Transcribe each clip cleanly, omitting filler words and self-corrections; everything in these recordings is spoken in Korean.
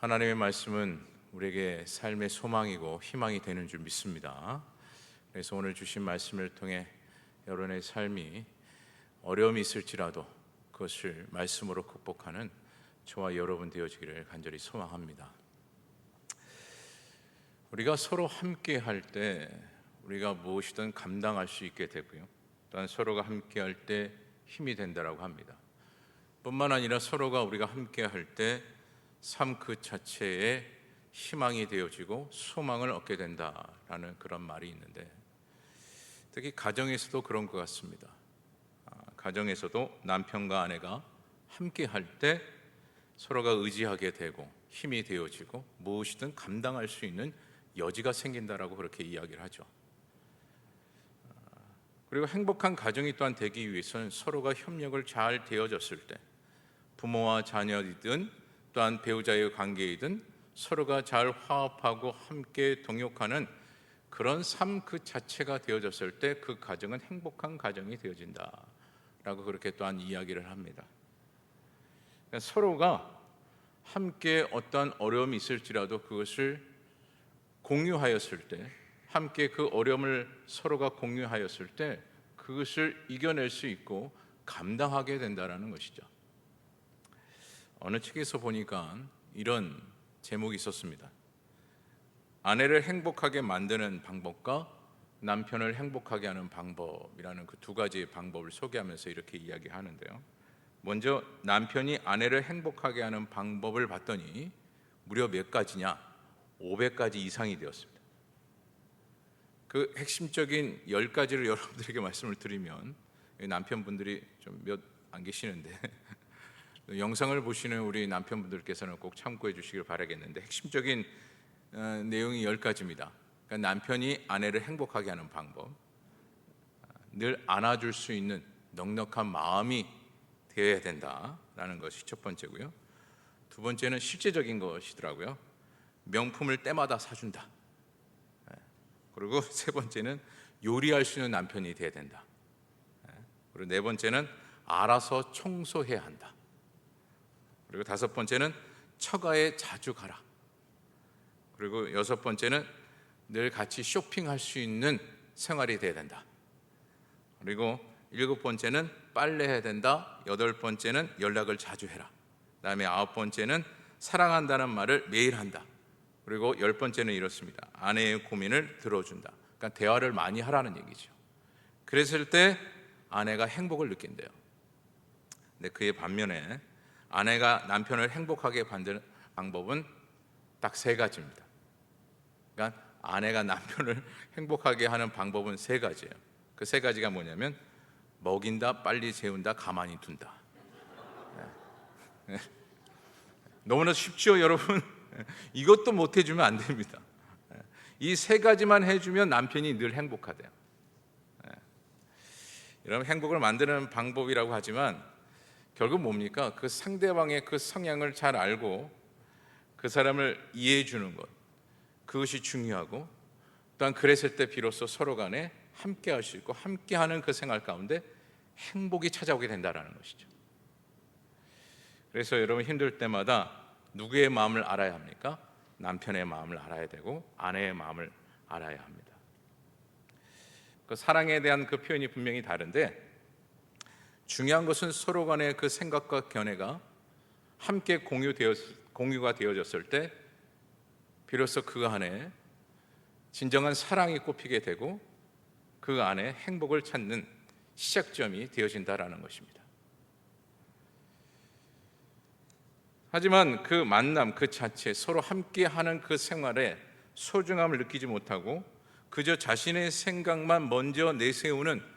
하나님의 말씀은 우리에게 삶의 소망이고 희망이 되는 줄 믿습니다. 그래서 오늘 주신 말씀을 통해 여러분의 삶이 어려움이 있을지라도 그것을 말씀으로 극복하는 저와 여러분 되어지기를 간절히 소망합니다. 우리가 서로 함께 할 때 우리가 무엇이든 감당할 수 있게 되고요, 또한 서로가 함께 할 때 힘이 된다라고 합니다. 뿐만 아니라 서로가 우리가 함께 할 때 삶 그 자체에 희망이 되어지고 소망을 얻게 된다라는 그런 말이 있는데, 특히 가정에서도 그런 것 같습니다. 가정에서도 남편과 아내가 함께 할 때 서로가 의지하게 되고 힘이 되어지고 무엇이든 감당할 수 있는 여지가 생긴다라고 그렇게 이야기를 하죠. 그리고 행복한 가정이 또한 되기 위해서는 서로가 협력을 잘 되어졌을 때, 부모와 자녀이든 또한 배우자의 관계이든 서로가 잘 화합하고 함께 동역하는 그런 삶 그 자체가 되어졌을 때 그 가정은 행복한 가정이 되어진다라고 그렇게 또한 이야기를 합니다. 그러니까 서로가 함께 어떠한 어려움이 있을지라도 그것을 공유하였을 때, 함께 그 어려움을 서로가 공유하였을 때 그것을 이겨낼 수 있고 감당하게 된다라는 것이죠. 어느 책에서 보니까 이런 제목이 있었습니다. 아내를 행복하게 만드는 방법과 남편을 행복하게 하는 방법이라는 그 두 가지의 방법을 소개하면서 이렇게 이야기하는데요, 먼저 남편이 아내를 행복하게 하는 방법을 봤더니 무려 몇 가지냐? 500가지 이상이 되었습니다. 그 핵심적인 10가지를 여러분들에게 말씀을 드리면, 남편분들이 좀 몇 안 계시는데 영상을 보시는 우리 남편분들께서는 꼭 참고해 주시길 바라겠는데, 핵심적인 내용이 10가지입니다. 그러니까 남편이 아내를 행복하게 하는 방법, 늘 안아줄 수 있는 넉넉한 마음이 되어야 된다라는 것이 첫 번째고요. 두 번째는 실제적인 것이더라고요. 명품을 때마다 사준다. 그리고 세 번째는 요리할 수 있는 남편이 되어야 된다. 그리고 네 번째는 알아서 청소해야 한다. 그리고 다섯 번째는 처가에 자주 가라. 그리고 여섯 번째는 늘 같이 쇼핑할 수 있는 생활이 돼야 된다. 그리고 일곱 번째는 빨래해야 된다. 여덟 번째는 연락을 자주 해라. 그다음에 아홉 번째는 사랑한다는 말을 매일 한다. 그리고 열 번째는 이렇습니다. 아내의 고민을 들어준다. 그러니까 대화를 많이 하라는 얘기죠. 그랬을 때 아내가 행복을 느낀대요. 근데 그의 반면에 아내가 남편을 행복하게 만드는 방법은 딱 세 가지입니다. 그러니까 아내가 남편을 행복하게 하는 방법은 세 가지예요. 그 세 가지가 뭐냐면 먹인다, 빨리 재운다, 가만히 둔다. 너무나 쉽죠, 여러분? 이것도 못 해주면 안 됩니다. 이 세 가지만 해주면 남편이 늘 행복하대요. 여러분, 행복을 만드는 방법이라고 하지만 결국 뭡니까? 그 상대방의 그 성향을 잘 알고 그 사람을 이해해 주는 것, 그것이 중요하고, 또한 그랬을 때 비로소 서로 간에 함께 할 수 있고 함께하는 그 생활 가운데 행복이 찾아오게 된다는 것이죠. 그래서 여러분, 힘들 때마다 누구의 마음을 알아야 합니까? 남편의 마음을 알아야 되고 아내의 마음을 알아야 합니다. 그 사랑에 대한 그 표현이 분명히 다른데, 중요한 것은 서로 간의 그 생각과 견해가 함께 공유가 되어졌을 때 비로소 그 안에 진정한 사랑이 꼽히게 되고 그 안에 행복을 찾는 시작점이 되어진다라는 것입니다. 하지만 그 만남 그 자체, 서로 함께하는 그 생활에 소중함을 느끼지 못하고 그저 자신의 생각만 먼저 내세우는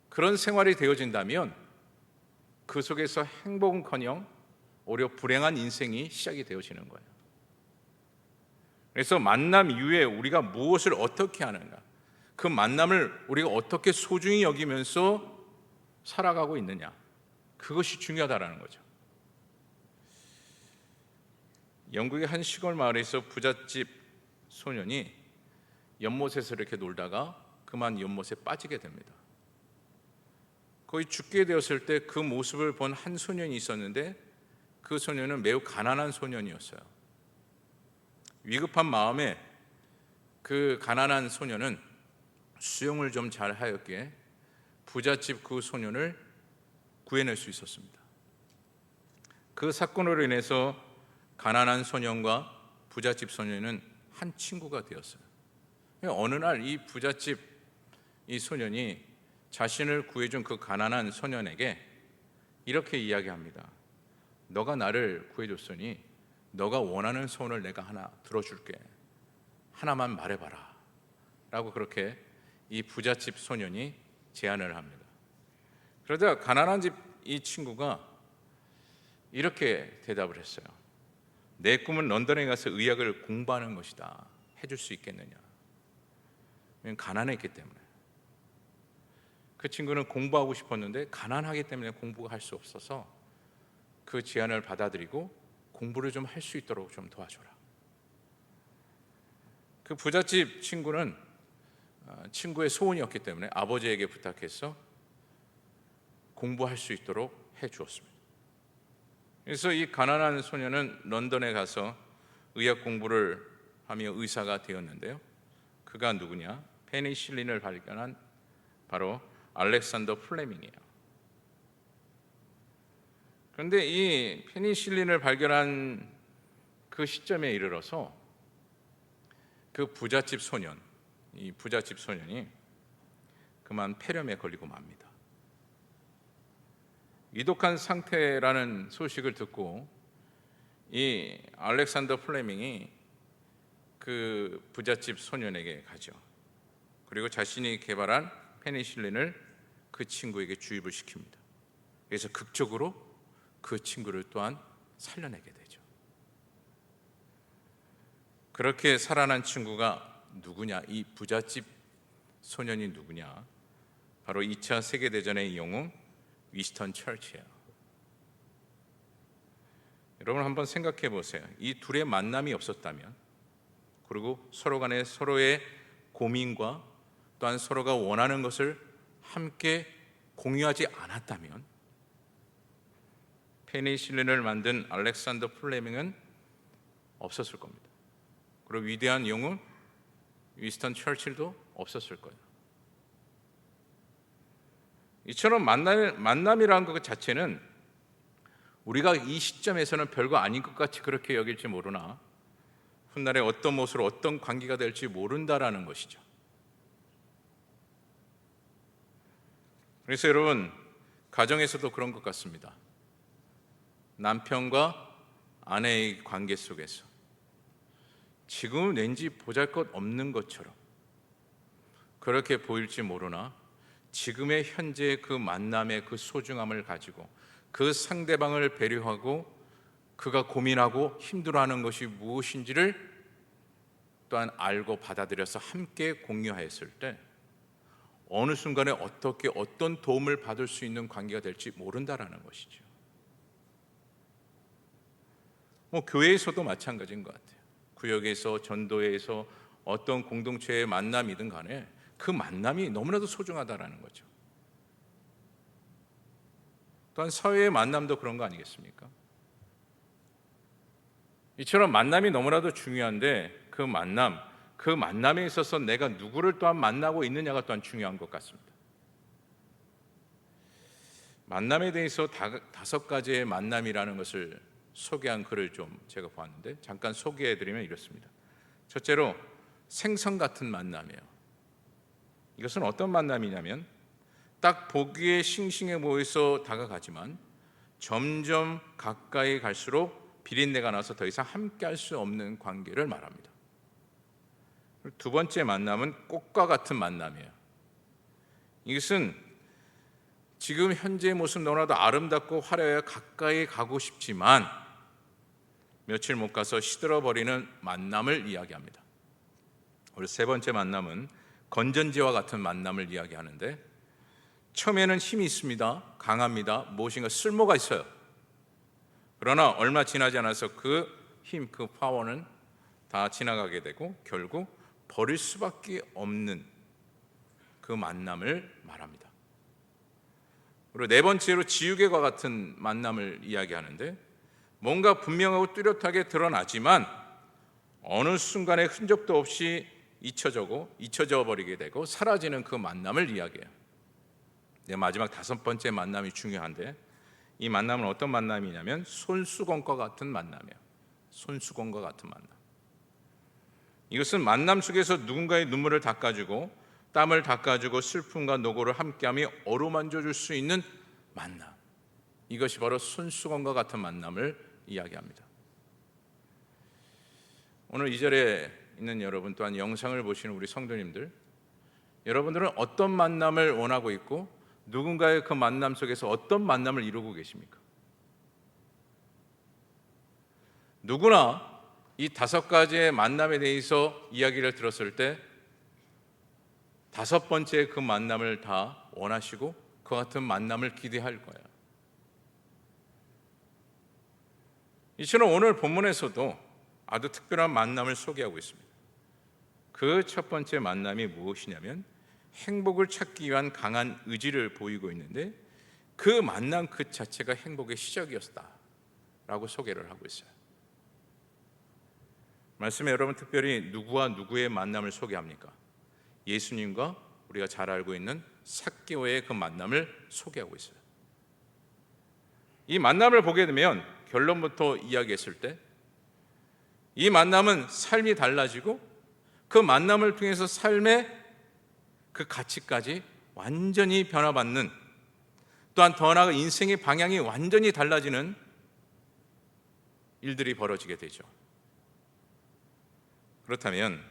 그런 생활이 되어진다면 그 속에서 행복은커녕 오히려 불행한 인생이 시작이 되어지는 거예요. 그래서 만남 이후에 우리가 무엇을 어떻게 하는가, 그 만남을 우리가 어떻게 소중히 여기면서 살아가고 있느냐, 그것이 중요하다라는 거죠. 영국의 한 시골 마을에서 부잣집 소년이 연못에서 이렇게 놀다가 그만 연못에 빠지게 됩니다. 거의 죽게 되었을 때 그 모습을 본 한 소년이 있었는데 그 소년은 매우 가난한 소년이었어요. 위급한 마음에 그 가난한 소년은 수영을 좀 잘하였기에 부잣집 그 소년을 구해낼 수 있었습니다. 그 사건으로 인해서 가난한 소년과 부잣집 소년은 한 친구가 되었어요. 어느 날 이 부잣집 이 소년이 자신을 구해준 그 가난한 소년에게 이렇게 이야기합니다. 너가 나를 구해줬으니 너가 원하는 소원을 내가 하나 들어줄게. 하나만 말해봐라 라고 그렇게 이 부잣집 소년이 제안을 합니다. 그러자 가난한 집 이 친구가 이렇게 대답을 했어요. 내 꿈은 런던에 가서 의학을 공부하는 것이다. 해줄 수 있겠느냐? 가난했기 때문에. 그 친구는 공부하고 싶었는데 가난하기 때문에 공부가 할 수 없어서 그 제안을 받아들이고 공부를 좀 할 수 있도록 좀 도와줘라. 그 부잣집 친구는 친구의 소원이었기 때문에 아버지에게 부탁해서 공부할 수 있도록 해 주었습니다. 그래서 이 가난한 소년은 런던에 가서 의학 공부를 하며 의사가 되었는데요. 그가 누구냐? 페니실린을 발견한 바로 알렉산더 플레밍이에요. 그런데 이 페니실린을 발견한 그 시점에 이르러서 그 부잣집 소년, 이 부잣집 소년이 그만 폐렴에 걸리고 맙니다. 위독한 상태라는 소식을 듣고 이 알렉산더 플레밍이 그 부잣집 소년에게 가죠. 그리고 자신이 개발한 페니실린을 그 친구에게 주입을 시킵니다. 그래서 극적으로 그 친구를 또한 살려내게 되죠. 그렇게 살아난 친구가 누구냐? 이 부잣집 소년이 누구냐? 바로 2차 세계대전의 영웅 위스턴 처치예요. 여러분 한번 생각해 보세요. 이 둘의 만남이 없었다면, 그리고 서로 간에 서로의 고민과 또한 서로가 원하는 것을 함께 공유하지 않았다면 페니실린을 만든 알렉산더 플레밍은 없었을 겁니다. 그리고 위대한 영웅 위스턴 처칠도 없었을 거예요. 이처럼 만남이라는 것 자체는 우리가 이 시점에서는 별거 아닌 것 같이 그렇게 여길지 모르나 훗날에 어떤 모습으로 어떤 관계가 될지 모른다라는 것이죠. 그래서 여러분, 가정에서도 그런 것 같습니다. 남편과 아내의 관계 속에서 지금은 왠지 보잘것없는 것처럼 그렇게 보일지 모르나 지금의 현재의 그 만남의 그 소중함을 가지고 그 상대방을 배려하고 그가 고민하고 힘들어하는 것이 무엇인지를 또한 알고 받아들여서 함께 공유하였을 때 어느 순간에 어떻게 어떤 도움을 받을 수 있는 관계가 될지 모른다라는 것이죠. 교회에서도 마찬가지인 것 같아요. 구역에서, 전도회에서 어떤 공동체의 만남이든 간에 그 만남이 너무나도 소중하다라는 거죠. 또한 사회의 만남도 그런 거 아니겠습니까? 이처럼 만남이 너무나도 중요한데 그 만남에 있어서 내가 누구를 또한 만나고 있느냐가 또한 중요한 것 같습니다. 만남에 대해서 5가지의 만남이라는 것을 소개한 글을 좀 제가 보았는데 잠깐 소개해드리면 이렇습니다. 첫째로 생선 같은 만남이에요. 이것은 어떤 만남이냐면 딱 보기에 싱싱해 보여서 다가가지만 점점 가까이 갈수록 비린내가 나서 더 이상 함께할 수 없는 관계를 말합니다. 두 번째 만남은 꽃과 같은 만남이에요. 이것은 지금 현재의 모습 너무나도 아름답고 화려해 가까이 가고 싶지만 며칠 못 가서 시들어버리는 만남을 이야기합니다. 그리고 세 번째 만남은 건전지와 같은 만남을 이야기하는데 처음에는 힘이 있습니다. 강합니다. 무엇인가 쓸모가 있어요. 그러나 얼마 지나지 않아서 그 힘, 그 파워는 다 지나가게 되고 결국 버릴 수밖에 없는 그 만남을 말합니다. 그리고 네 번째로 지우개와 같은 만남을 이야기하는데 뭔가 분명하고 뚜렷하게 드러나지만 어느 순간에 흔적도 없이 잊혀져 버리게 되고 사라지는 그 만남을 이야기해요. 마지막 5번째 만남이 중요한데, 이 만남은 어떤 만남이냐면 손수건과 같은 만남이에요. 손수건과 같은 만남. 이것은 만남 속에서 누군가의 눈물을 닦아주고 땀을 닦아주고 슬픔과 노고를 함께하며 어루만져 줄 수 있는 만남. 이것이 바로 손수건과 같은 만남을 이야기합니다. 오늘 이 절에 있는 여러분, 또한 영상을 보시는 우리 성도님들, 여러분들은 어떤 만남을 원하고 있고 누군가의 그 만남 속에서 어떤 만남을 이루고 계십니까? 누구나 이 5가지의 만남에 대해서 이야기를 들었을 때 5번째 그 만남을 다 원하시고 그 같은 만남을 기대할 거예요. 이처럼 오늘 본문에서도 아주 특별한 만남을 소개하고 있습니다. 그 첫 번째 만남이 무엇이냐면 행복을 찾기 위한 강한 의지를 보이고 있는데, 그 만남 그 자체가 행복의 시작이었다라고 소개를 하고 있어요. 말씀에 여러분 특별히 누구와 누구의 만남을 소개합니까? 예수님과 우리가 잘 알고 있는 삭개오의 그 만남을 소개하고 있어요. 이 만남을 보게 되면 결론부터 이야기했을 때 이 만남은 삶이 달라지고 그 만남을 통해서 삶의 그 가치까지 완전히 변화받는, 또한 더 나아가 인생의 방향이 완전히 달라지는 일들이 벌어지게 되죠. 그렇다면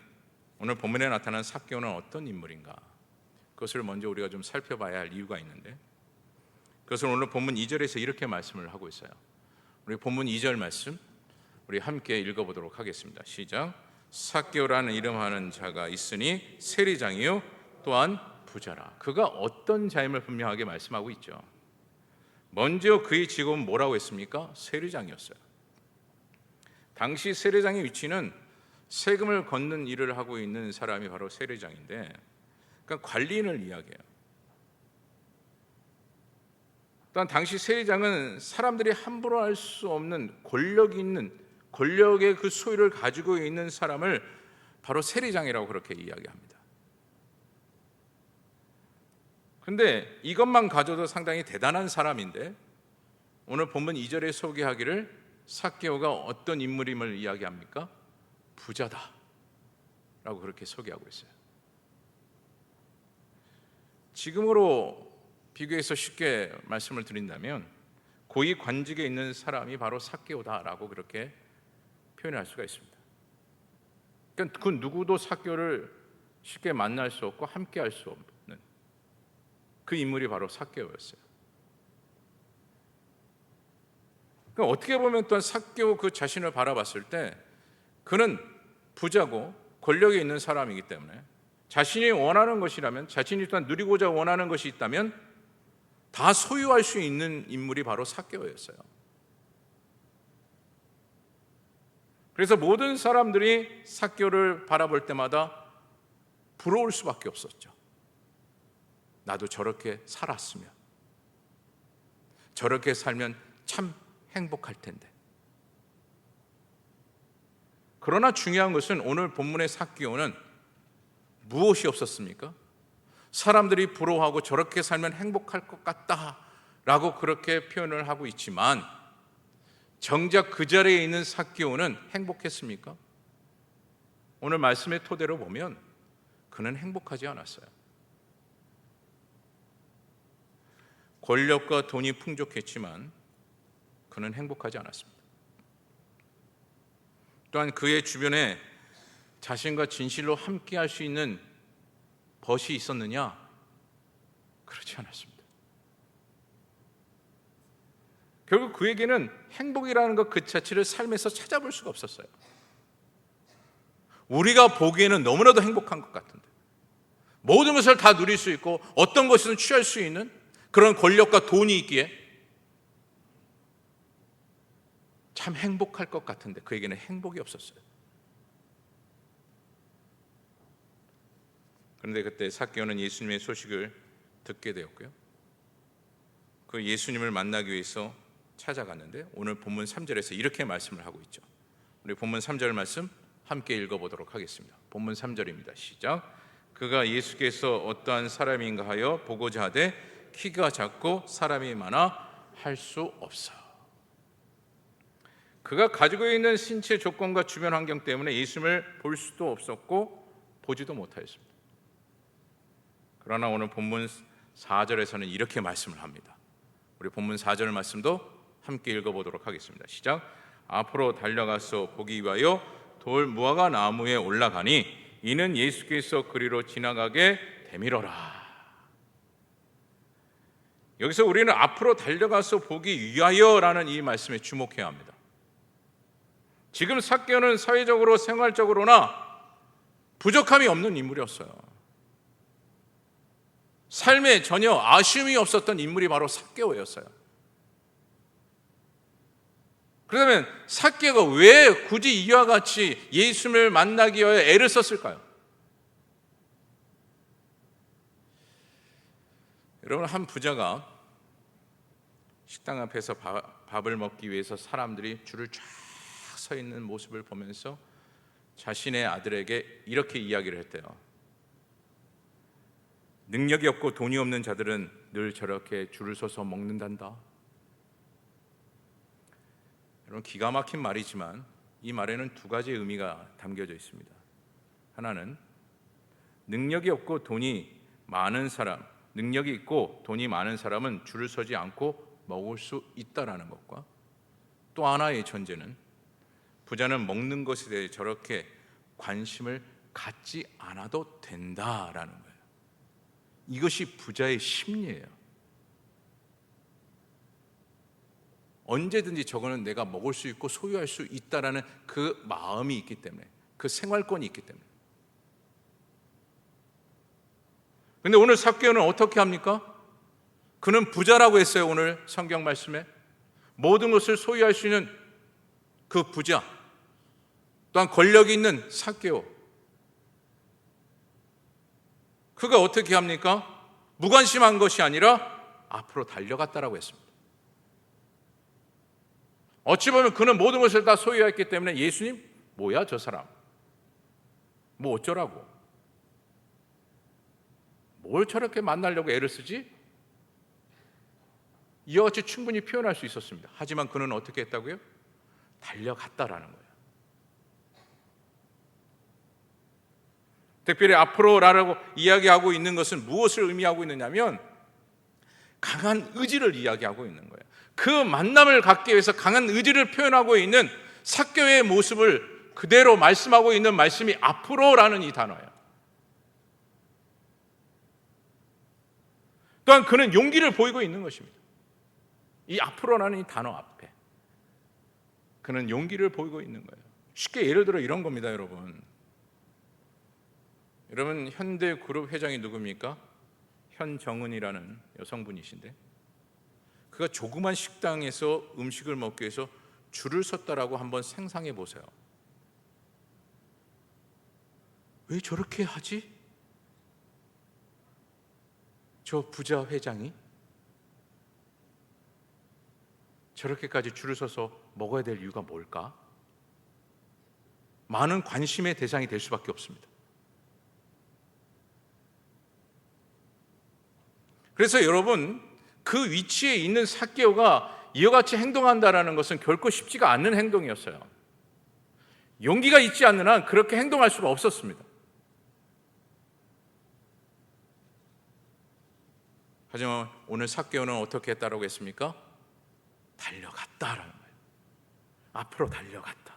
오늘 본문에 나타난 삭개오는 어떤 인물인가? 그것을 먼저 우리가 좀 살펴봐야 할 이유가 있는데, 그것을 오늘 본문 2절에서 이렇게 말씀을 하고 있어요. 우리 본문 2절 말씀 우리 함께 읽어보도록 하겠습니다. 시작. 삭개오라는 이름하는 자가 있으니 세리장이요 또한 부자라. 그가 어떤 자임을 분명하게 말씀하고 있죠. 먼저 그의 직업은 뭐라고 했습니까? 세리장이었어요. 당시 세리장의 위치는 세금을 걷는 일을 하고 있는 사람이 바로 세리장인데, 그러니까 관리인을 이야기해요. 또한 당시 세리장은 사람들이 함부로 할 수 없는 권력의 그 소유를 가지고 있는 사람을 바로 세리장이라고 그렇게 이야기합니다. 그런데 이것만 가져도 상당히 대단한 사람인데, 오늘 본문 2절에 소개하기를 삭개오가 어떤 인물임을 이야기합니까? 부자다 라고 그렇게 소개하고 있어요. 지금으로 비교해서 쉽게 말씀을 드린다면 고위 관직에 있는 사람이 바로 삭개오다라고 그렇게 표현할 수가 있습니다. 그러니까 그 누구도 삭개오를 쉽게 만날 수 없고 함께 할 수 없는 그 인물이 바로 삭개오였어요. 그러니까 어떻게 보면 또한 삭개오 그 자신을 바라봤을 때 그는 부자고 권력에 있는 사람이기 때문에 자신이 원하는 것이라면, 자신이 또한 누리고자 원하는 것이 있다면 다 소유할 수 있는 인물이 바로 삭개오였어요. 그래서 모든 사람들이 삭개오를 바라볼 때마다 부러울 수밖에 없었죠. 나도 저렇게 살았으면, 저렇게 살면 참 행복할 텐데. 그러나 중요한 것은 오늘 본문의 삭개오는 무엇이 없었습니까? 사람들이 부러워하고 저렇게 살면 행복할 것 같다라고 그렇게 표현을 하고 있지만, 정작 그 자리에 있는 삭개오는 행복했습니까? 오늘 말씀의 토대로 보면 그는 행복하지 않았어요. 권력과 돈이 풍족했지만 그는 행복하지 않았습니다. 또한 그의 주변에 자신과 진실로 함께할 수 있는 벗이 있었느냐? 그렇지 않았습니다. 결국 그에게는 행복이라는 것 그 자체를 삶에서 찾아볼 수가 없었어요. 우리가 보기에는 너무나도 행복한 것 같은데, 모든 것을 다 누릴 수 있고 어떤 것이든 취할 수 있는 그런 권력과 돈이 있기에 참 행복할 것 같은데 그에게는 행복이 없었어요. 그런데 그때 삭개오는 예수님의 소식을 듣게 되었고요, 그 예수님을 만나기 위해서 찾아갔는데 오늘 본문 3절에서 이렇게 말씀을 하고 있죠. 우리 본문 3절 말씀 함께 읽어보도록 하겠습니다. 본문 3절입니다. 시작. 그가 예수께서 어떠한 사람인가 하여 보고자 하되 키가 작고 사람이 많아 할 수 없어. 그가 가지고 있는 신체 조건과 주변 환경 때문에 예수님을 볼 수도 없었고 보지도 못하였습니다. 그러나 오늘 본문 4절에서는 이렇게 말씀을 합니다. 우리 본문 4절 말씀도 함께 읽어보도록 하겠습니다. 시작. 앞으로 달려가서 보기 위하여 돌 무화과 나무에 올라가니 이는 예수께서 그리로 지나가게 되밀어라. 여기서 우리는 앞으로 달려가서 보기 위하여라는 이 말씀에 주목해야 합니다. 지금 삭개오는 사회적으로 생활적으로나 부족함이 없는 인물이었어요. 삶에 전혀 아쉬움이 없었던 인물이 바로 삭개오였어요. 그러면 삭개오가 왜 굳이 이와 같이 예수님을 만나기 위하여 애를 썼을까요? 여러분, 한 부자가 식당 앞에서 밥을 먹기 위해서 사람들이 줄을 쫙 서 있는 모습을 보면서 자신의 아들에게 이렇게 이야기를 했대요. 능력이 없고 돈이 없는 자들은 늘 저렇게 줄을 서서 먹는단다. 여러분, 기가 막힌 말이지만 이 말에는 두 가지 의미가 담겨져 있습니다. 하나는 능력이 없고 돈이 많은 사람, 능력이 있고 돈이 많은 사람은 줄을 서지 않고 먹을 수 있다라는 것과, 또 하나의 전제는 부자는 먹는 것에 대해 저렇게 관심을 갖지 않아도 된다라는 거예요. 이것이 부자의 심리예요. 언제든지 저거는 내가 먹을 수 있고 소유할 수 있다라는 그 마음이 있기 때문에, 그 생활권이 있기 때문에. 근데 오늘 삭개오는 어떻게 합니까? 그는 부자라고 했어요. 오늘 성경 말씀에 모든 것을 소유할 수 있는 그 부자, 또한 권력이 있는 삭개오, 그가 어떻게 합니까? 무관심한 것이 아니라 앞으로 달려갔다라고 했습니다. 어찌 보면 그는 모든 것을 다 소유했기 때문에 예수님, 뭐야 저 사람, 뭐 어쩌라고, 뭘 저렇게 만나려고 애를 쓰지? 이와 같이 충분히 표현할 수 있었습니다. 하지만 그는 어떻게 했다고요? 달려갔다라는 거예요. 특별히 앞으로라고 이야기하고 있는 것은 무엇을 의미하고 있느냐면 강한 의지를 이야기하고 있는 거예요. 그 만남을 갖기 위해서 강한 의지를 표현하고 있는 삭개오의 모습을 그대로 말씀하고 있는 말씀이 앞으로라는 이 단어예요. 또한 그는 용기를 보이고 있는 것입니다. 이 앞으로라는 이 단어 앞에 그는 용기를 보이고 있는 거예요. 쉽게 예를 들어 이런 겁니다, 여러분. 여러분, 현대그룹 회장이 누굽니까? 현정은이라는 여성분이신데, 그가 조그만 식당에서 음식을 먹기 위해서 줄을 섰다라고 한번 상상해 보세요. 왜 저렇게 하지? 저 부자 회장이 저렇게까지 줄을 서서 먹어야 될 이유가 뭘까? 많은 관심의 대상이 될 수밖에 없습니다. 그래서 여러분, 그 위치에 있는 삭개오가 이와 같이 행동한다는 것은 결코 쉽지가 않는 행동이었어요. 용기가 있지 않는 한 그렇게 행동할 수가 없었습니다. 하지만 오늘 삭개오는 어떻게 했다라고 했습니까? 달려갔다라는 거예요. 앞으로 달려갔다.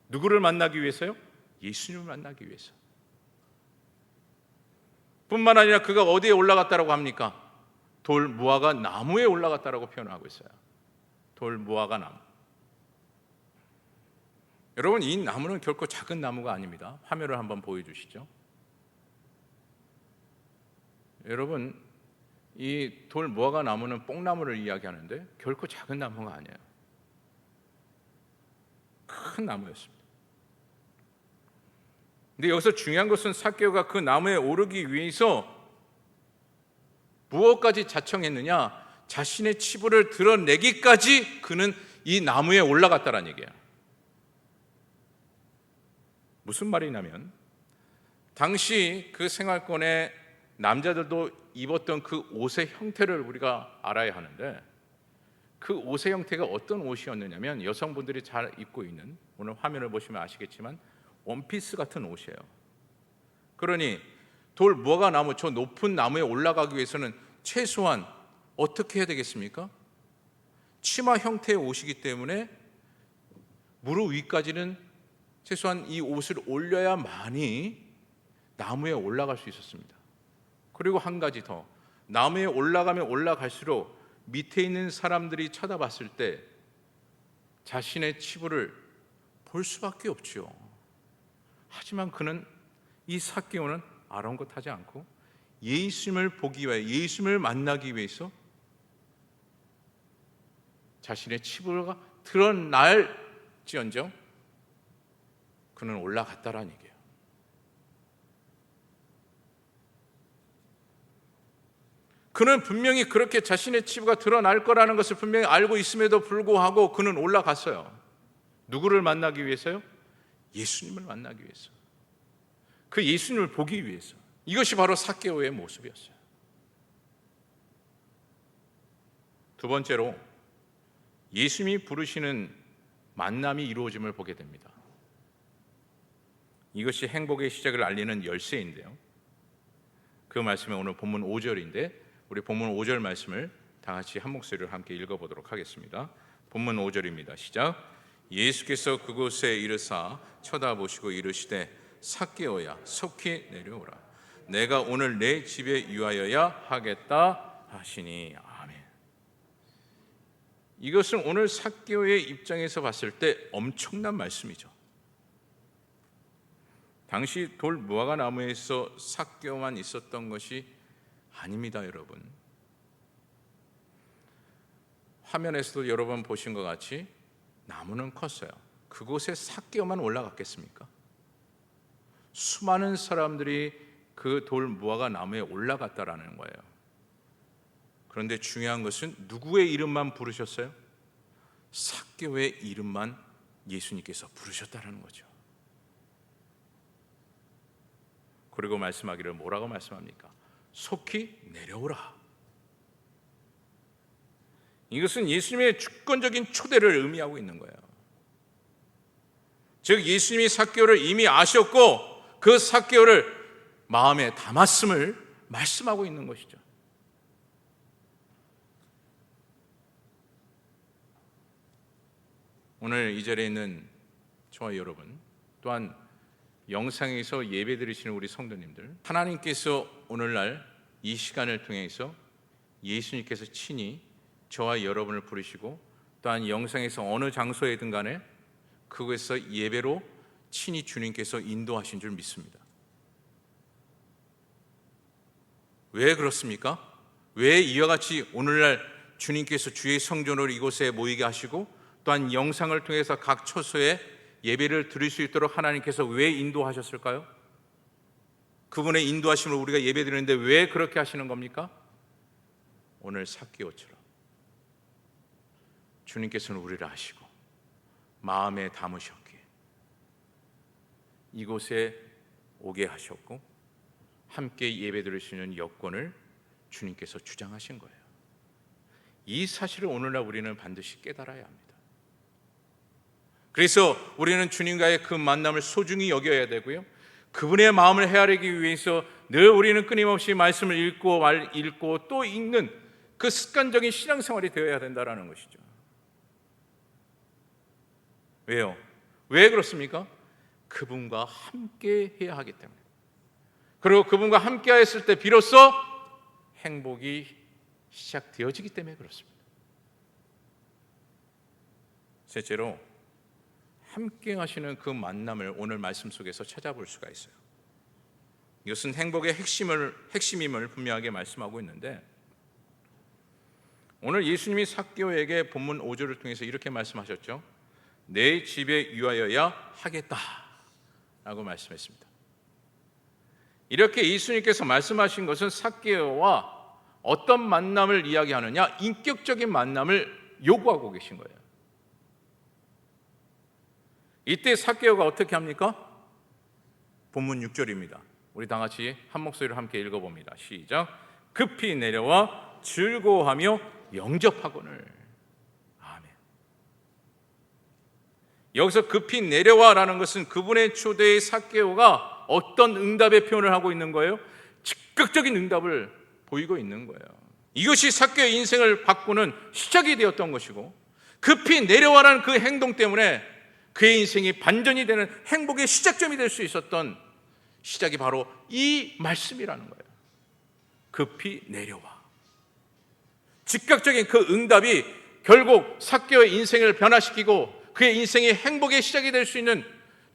누구를 만나기 위해서요? 예수님을 만나기 위해서. 뿐만 아니라 그가 어디에 올라갔다라고 합니까? 돌 무화과 나무에 올라갔다라고 표현하고 있어요. 돌 무화과 나무. 여러분, 이 나무는 결코 작은 나무가 아닙니다. 화면을 한번 보여주시죠. 여러분, 이 돌 무화과 나무는 뽕나무를 이야기하는데 결코 작은 나무가 아니에요. 큰 나무였습니다. 근데 여기서 중요한 것은 삭개오가 그 나무에 오르기 위해서 무엇까지 자청했느냐? 자신의 치부를 드러내기까지 그는 이 나무에 올라갔다는 얘기예요. 무슨 말이냐면 당시 그 생활권의 남자들도 입었던 그 옷의 형태를 우리가 알아야 하는데, 그 옷의 형태가 어떤 옷이었느냐면 여성분들이 잘 입고 있는, 오늘 화면을 보시면 아시겠지만 원피스 같은 옷이에요. 그러니 돌 무화과 나무, 저 높은 나무에 올라가기 위해서는 최소한 어떻게 해야 되겠습니까? 치마 형태의 옷이기 때문에 무릎 위까지는 최소한 이 옷을 올려야만이 나무에 올라갈 수 있었습니다. 그리고 한 가지 더, 나무에 올라가면 올라갈수록 밑에 있는 사람들이 쳐다봤을 때 자신의 치부를 볼 수밖에 없죠. 하지만 그는, 이 삭개오는 아랑곳하지 않고 예수님을 보기 위해, 예수님을 만나기 위해서 자신의 치부가 드러날지언정 그는 올라갔다라는 얘기예요. 그는 분명히 그렇게 자신의 치부가 드러날 거라는 것을 분명히 알고 있음에도 불구하고 그는 올라갔어요. 누구를 만나기 위해서요? 예수님을 만나기 위해서. 그 예수님을 보기 위해서. 이것이 바로 삭개오의 모습이었어요. 두 번째로 예수님이 부르시는 만남이 이루어짐을 보게 됩니다. 이것이 행복의 시작을 알리는 열쇠인데요, 그 말씀이 오늘 본문 5절인데 우리 본문 5절 말씀을 다 같이 한 목소리로 함께 읽어보도록 하겠습니다. 본문 5절입니다. 시작. 예수께서 그곳에 이르사 쳐다보시고 이르시되 삭개오야 속히 내려오라, 내가 오늘 내 집에 유하여야 하겠다 하시니. 아멘. 이것은 오늘 삭개오의 입장에서 봤을 때 엄청난 말씀이죠. 당시 돌 무화과 나무에서 삭개오만 있었던 것이 아닙니다, 여러분. 화면에서도 여러 번 보신 것 같이 나무는 컸어요. 그곳에 삭개오만 올라갔겠습니까? 수많은 사람들이 그 돌 무화과 나무에 올라갔다라는 거예요. 그런데 중요한 것은 누구의 이름만 부르셨어요? 삭개오의 이름만 예수님께서 부르셨다라는 거죠. 그리고 말씀하기를 뭐라고 말씀합니까? 속히 내려오라. 이것은 예수님의 주권적인 초대를 의미하고 있는 거예요. 즉 예수님이 삭개오를 이미 아셨고 그 삭개오를 마음에 담았음을 말씀하고 있는 것이죠. 오늘 이 자리에 있는 저와 여러분, 또한 영상에서 예배 드리시는 우리 성도님들, 하나님께서 오늘날 이 시간을 통해서 예수님께서 친히 저와 여러분을 부르시고 또한 영상에서 어느 장소에든 간에 그곳에서 예배로 친히 주님께서 인도하신 줄 믿습니다. 왜 그렇습니까? 왜 이와 같이 오늘날 주님께서 주의 성전으로 이곳에 모이게 하시고 또한 영상을 통해서 각 처소에 예배를 드릴 수 있도록 하나님께서 왜 인도하셨을까요? 그분의 인도하심을 우리가 예배 드리는데 왜 그렇게 하시는 겁니까? 오늘 삭개오처럼 주님께서는 우리를 아시고 마음에 담으셨기에 이곳에 오게 하셨고 함께 예배 드릴 수 있는 여건을 주님께서 주장하신 거예요. 이 사실을 오늘날 우리는 반드시 깨달아야 합니다. 그래서 우리는 주님과의 그 만남을 소중히 여겨야 되고요, 그분의 마음을 헤아리기 위해서 늘 우리는 끊임없이 말씀을 읽고 또 읽는 그 습관적인 신앙생활이 되어야 된다는 것이죠. 왜요? 왜 그렇습니까? 그분과 함께 해야 하기 때문에. 그리고 그분과 함께 했을 때 비로소 행복이 시작되어지기 때문에 그렇습니다. 셋째로 함께 하시는 그 만남을 오늘 말씀 속에서 찾아볼 수가 있어요. 이것은 행복의 핵심임을 분명하게 말씀하고 있는데, 오늘 예수님이 삭개오에게 본문 5절을 통해서 이렇게 말씀하셨죠. 내 집에 유하여야 하겠다 라고 말씀했습니다. 이렇게 예수님께서 말씀하신 것은 삭개오와 어떤 만남을 이야기하느냐, 인격적인 만남을 요구하고 계신 거예요. 이때 삭개오가 어떻게 합니까? 본문 6절입니다. 우리 다 같이 한 목소리로 함께 읽어봅니다. 시작. 급히 내려와 즐거워하며 영접하거늘. 아멘. 여기서 급히 내려와라는 것은 그분의 초대의 삭개오가 어떤 응답의 표현을 하고 있는 거예요? 즉각적인 응답을 보이고 있는 거예요. 이것이 삭개오의 인생을 바꾸는 시작이 되었던 것이고, 급히 내려와라는 그 행동 때문에 그의 인생이 반전이 되는 행복의 시작점이 될 수 있었던 시작이 바로 이 말씀이라는 거예요. 급히 내려와. 즉각적인 그 응답이 결국 삭개오의 인생을 변화시키고 그의 인생이 행복의 시작이 될 수 있는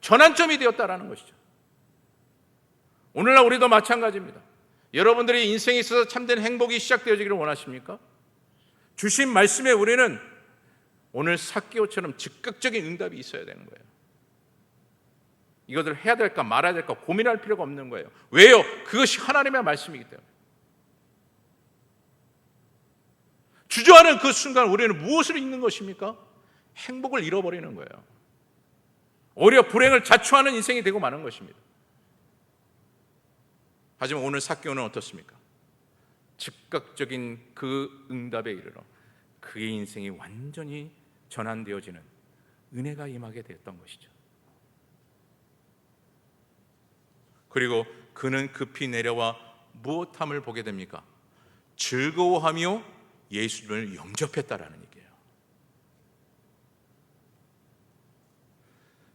전환점이 되었다라는 것이죠. 오늘날 우리도 마찬가지입니다. 여러분들이 인생에 있어서 참된 행복이 시작되어지기를 원하십니까? 주신 말씀에 우리는 오늘 삭개오처럼 즉각적인 응답이 있어야 되는 거예요. 이것을 해야 될까 말아야 될까 고민할 필요가 없는 거예요. 왜요? 그것이 하나님의 말씀이기 때문에. 주저하는 그 순간 우리는 무엇을 잃는 것입니까? 행복을 잃어버리는 거예요. 오히려 불행을 자초하는 인생이 되고 마는 것입니다. 하지만 오늘 삭개오는 어떻습니까? 즉각적인 그 응답에 이르러 그의 인생이 완전히 전환되어지는 은혜가 임하게 되었던 것이죠. 그리고 그는 급히 내려와 무엇함을 보게 됩니까? 즐거워하며 예수를 영접했다라는 얘기예요.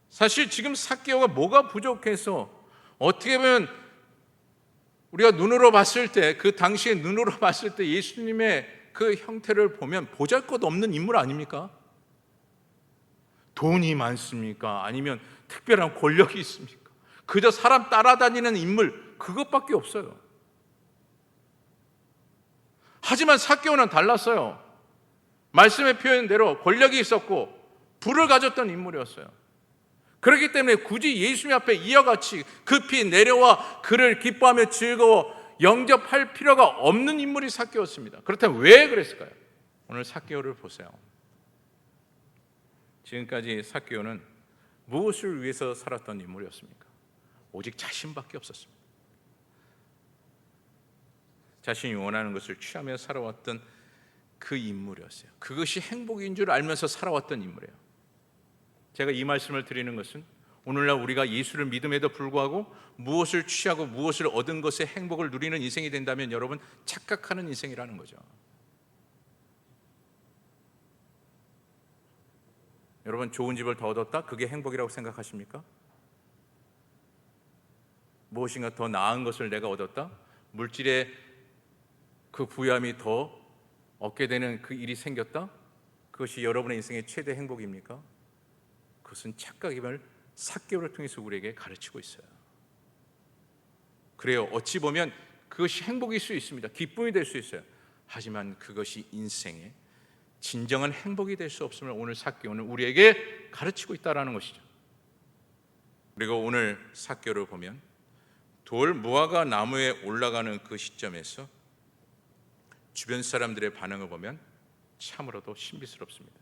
사실 지금 삭개오가 뭐가 부족해서, 어떻게 보면 우리가 눈으로 봤을 때, 그 당시에 눈으로 봤을 때 예수님의 그 형태를 보면 보잘것없는 인물 아닙니까? 돈이 많습니까? 아니면 특별한 권력이 있습니까? 그저 사람 따라다니는 인물, 그것밖에 없어요. 하지만 삭개오는 달랐어요. 말씀의 표현대로 권력이 있었고 부를 가졌던 인물이었어요. 그렇기 때문에 굳이 예수님 앞에 이와 같이 급히 내려와 그를 기뻐하며 즐거워 영접할 필요가 없는 인물이 삭개오였습니다. 그렇다면 왜 그랬을까요? 오늘 삭개오를 보세요. 지금까지 삭개오는 무엇을 위해서 살았던 인물이었습니까? 오직 자신밖에 없었습니다. 자신이 원하는 것을 취하며 살아왔던 그 인물이었어요. 그것이 행복인 줄 알면서 살아왔던 인물이에요. 제가 이 말씀을 드리는 것은 오늘날 우리가 예수를 믿음에도 불구하고 무엇을 취하고 무엇을 얻은 것에 행복을 누리는 인생이 된다면 여러분 착각하는 인생이라는 거죠. 여러분 좋은 집을 더 얻었다? 그게 행복이라고 생각하십니까? 무엇인가 더 나은 것을 내가 얻었다? 물질의 그 부유함이 더 얻게 되는 그 일이 생겼다? 그것이 여러분의 인생의 최대 행복입니까? 그것은 착각임을 삭개오를 통해서 우리에게 가르치고 있어요. 그래요. 어찌 보면 그것이 행복일 수 있습니다. 기쁨이 될 수 있어요. 하지만 그것이 인생의 진정한 행복이 될 수 없음을 오늘 삭개오는 우리에게 가르치고 있다는 것이죠. 그리고 오늘 삭개오를 보면 돌 무화과 나무에 올라가는 그 시점에서 주변 사람들의 반응을 보면 참으로도 신비스럽습니다.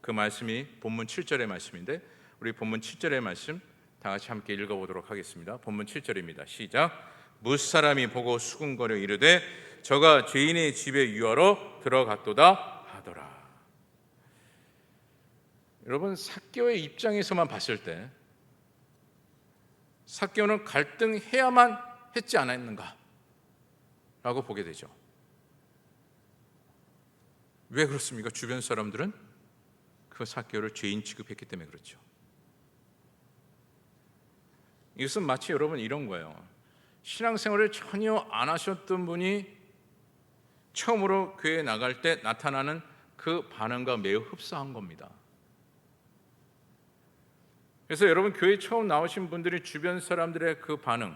그 말씀이 본문 7절의 말씀인데 우리 본문 7절의 말씀 다 같이 함께 읽어보도록 하겠습니다. 본문 7절입니다. 시작. 무사람이 보고 수군거려 이르되 저가 죄인의 집에 유하러 들어갔도다 하더라. 여러분 삭개오의 입장에서만 봤을 때 삭개오는 갈등해야만 했지 않았는가 라고 보게 되죠. 왜 그렇습니까? 주변 사람들은 그 삭개오를 죄인 취급했기 때문에 그렇죠. 이것은 마치 여러분 이런 거예요. 신앙생활을 전혀 안 하셨던 분이 처음으로 교회에 나갈 때 나타나는 그 반응과 매우 흡사한 겁니다. 그래서 여러분 교회 처음 나오신 분들이 주변 사람들의 그 반응,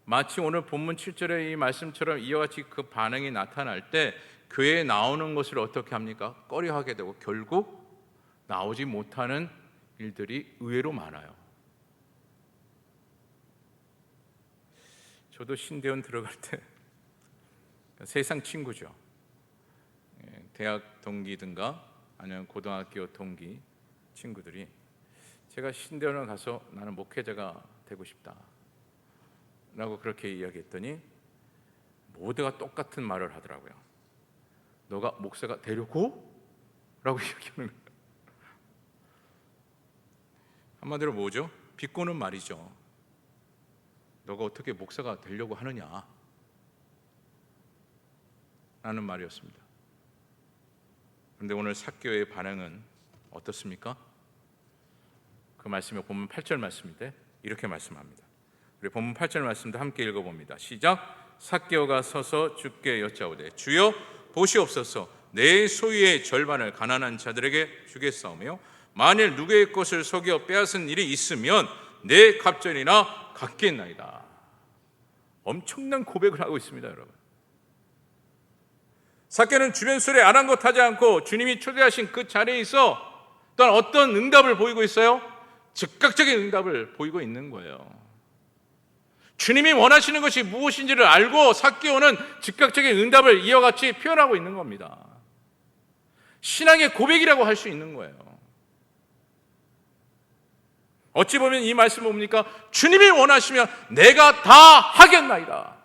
마치 오늘 본문 7절의 이 말씀처럼 이와 같이 그 반응이 나타날 때 교회에 나오는 것을 어떻게 합니까? 꺼려하게 되고 결국 나오지 못하는 일들이 의외로 많아요. 저도 신대원 들어갈 때 세상 친구죠. 대학 동기든가 아니면 고등학교 동기 친구들이 제가 신대원을 가서 나는 목회자가 되고 싶다. 라고 그렇게 이야기했더니 모두가 똑같은 말을 하더라고요. 너가 목사가 되려고? 라고 이야기하는 거예요. 한마디로 뭐죠? 비꼬는 말이죠. 너가 어떻게 목사가 되려고 하느냐 라는 말이었습니다. 그런데 오늘 삭개오의 반응은 어떻습니까? 그 말씀에 본문 8절 말씀인데 이렇게 말씀합니다. 우리 본문 8절 말씀도 함께 읽어봅니다. 시작. 삭개오가 서서 주께 여짜오되 주여 보시옵소서, 내 소유의 절반을 가난한 자들에게 주겠사오며 만일 누구의 것을 속여 빼앗은 일이 있으면 내 갑절이나 갚겠나이다. 엄청난 고백을 하고 있습니다, 여러분. 삭개오는 주변 소리 아랑곳하지 않고 주님이 초대하신 그 자리에 있어 또한 어떤 응답을 보이고 있어요? 즉각적인 응답을 보이고 있는 거예요. 주님이 원하시는 것이 무엇인지를 알고 삭개오는 즉각적인 응답을 이와 같이 표현하고 있는 겁니다. 신앙의 고백이라고 할 수 있는 거예요. 어찌 보면 이 말씀은 뭡니까? 주님이 원하시면 내가 다 하겠나이다.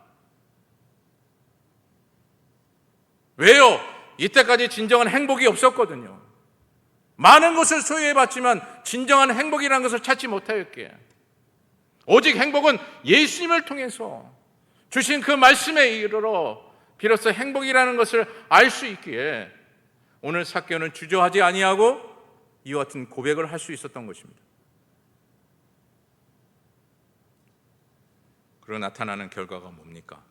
왜요? 이때까지 진정한 행복이 없었거든요. 많은 것을 소유해봤지만 진정한 행복이라는 것을 찾지 못하였기에 오직 행복은 예수님을 통해서 주신 그 말씀에 이르러 비로소 행복이라는 것을 알 수 있기에 오늘 삭개오는 주저하지 아니하고 이와 같은 고백을 할 수 있었던 것입니다. 그리고 나타나는 결과가 뭡니까?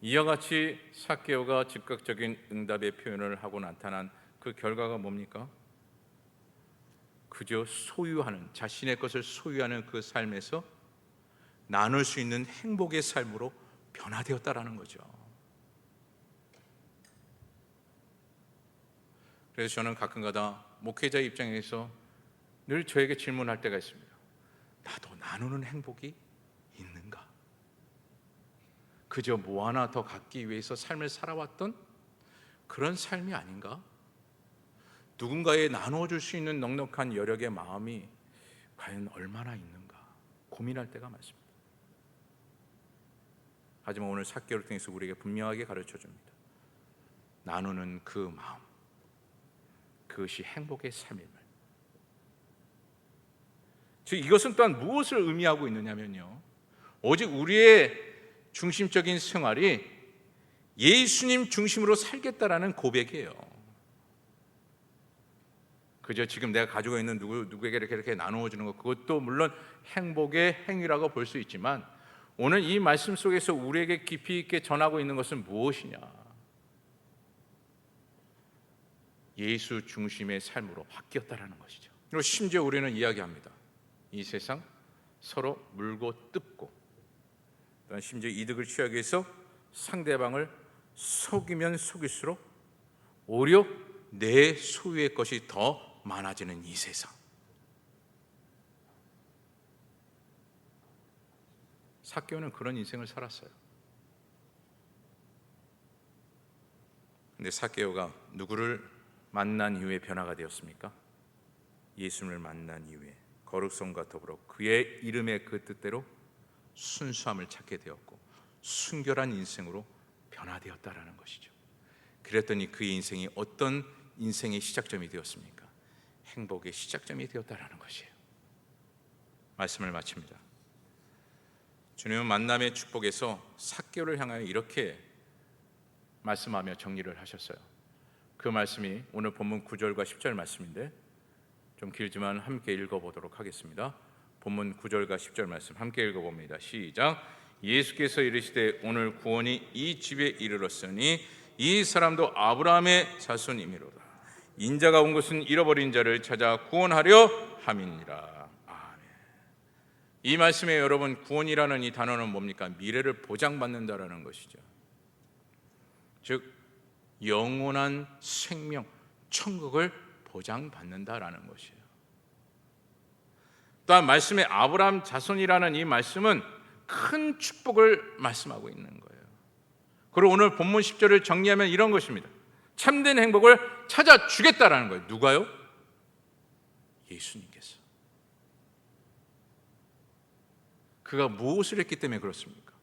이와 같이 삭개오가 즉각적인 응답의 표현을 하고 나타난 그 결과가 뭡니까? 그저 소유하는, 자신의 것을 소유하는 그 삶에서 나눌 수 있는 행복의 삶으로 변화되었다라는 거죠. 그래서 저는 가끔가다 목회자 입장에서 늘 저에게 질문할 때가 있습니다. 나도 나누는 행복이 있는가? 그저 뭐 하나 더 갖기 위해서 삶을 살아왔던 그런 삶이 아닌가? 누군가에 나누어줄 수 있는 넉넉한 여력의 마음이 과연 얼마나 있는가 고민할 때가 많습니다. 하지만 오늘 삭개오를 통해서 우리에게 분명하게 가르쳐줍니다. 나누는 그 마음, 그것이 행복의 삶임을. 즉 이것은 또한 무엇을 의미하고 있느냐면요, 오직 우리의 중심적인 생활이 예수님 중심으로 살겠다라는 고백이에요. 그저 지금 내가 가지고 있는 누구에게 이렇게 나누어 주는 것, 그것도 물론 행복의 행위라고 볼 수 있지만 오늘 이 말씀 속에서 우리에게 깊이 있게 전하고 있는 것은 무엇이냐? 예수 중심의 삶으로 바뀌었다라는 것이죠. 그리고 심지어 우리는 이야기합니다. 이 세상 서로 물고 뜯고 또한 심지어 이득을 취하기 위해서 상대방을 속이면 속일수록 오히려 내 소유의 것이 더 많아지는 이 세상. 삭개오는 그런 인생을 살았어요. 근데 삭개오가 누구를 만난 이후에 변화가 되었습니까? 예수님을 만난 이후에 거룩성과 더불어 그의 이름의 그 뜻대로 순수함을 찾게 되었고 순결한 인생으로 변화되었다라는 것이죠. 그랬더니 그의 인생이 어떤 인생의 시작점이 되었습니까? 행복의 시작점이 되었다라는 것이에요. 말씀을 마칩니다. 주님은 만남의 축복에서 삭개오를 향하여 이렇게 말씀하며 정리를 하셨어요. 그 말씀이 오늘 본문 9절과 10절 말씀인데 좀 길지만 함께 읽어보도록 하겠습니다. 본문 9절과 10절 말씀 함께 읽어봅니다. 시작. 예수께서 이르시되 오늘 구원이 이 집에 이르렀으니 이 사람도 아브라함의 자손이미로다. 인자가 온 것은 잃어버린 자를 찾아 구원하려 함이니라. 아멘. 이 말씀에 여러분, 구원이라는 이 단어는 뭡니까? 미래를 보장받는다라는 것이죠. 즉 영원한 생명, 천국을 보장받는다라는 것이에요. 또한 말씀에 아브라함 자손이라는 이 말씀은 큰 축복을 말씀하고 있는 거예요. 그리고 오늘 본문 10절을 정리하면 이런 것입니다. 참된 행복을 찾아주겠다라는 거예요. 누가요? 예수님께서. 그가 무엇을 했기 때문에 그렇습니까?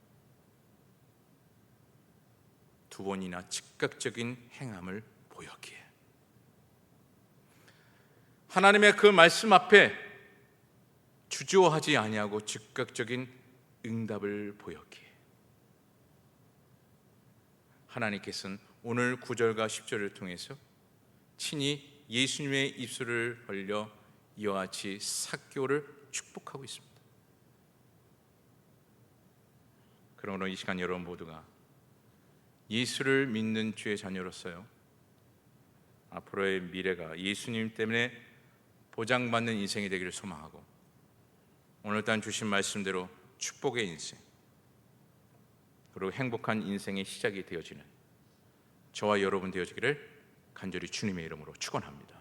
두 번이나 즉각적인 행함을 보였기에, 하나님의 그 말씀 앞에 주저하지 아니하고 즉각적인 응답을 보였기에, 하나님께서는 오늘 9절과 10절을 통해서 친히 예수님의 입술을 벌려 이와 같이 삭개오를 축복하고 있습니다. 그러므로 이 시간 여러분 모두가 예수를 믿는 주의 자녀로서요, 앞으로의 미래가 예수님 때문에 보장받는 인생이 되기를 소망하고, 오늘따라 주신 말씀대로 축복의 인생, 그리고 행복한 인생의 시작이 되어지는 저와 여러분 되어지기를 간절히 주님의 이름으로 축원합니다.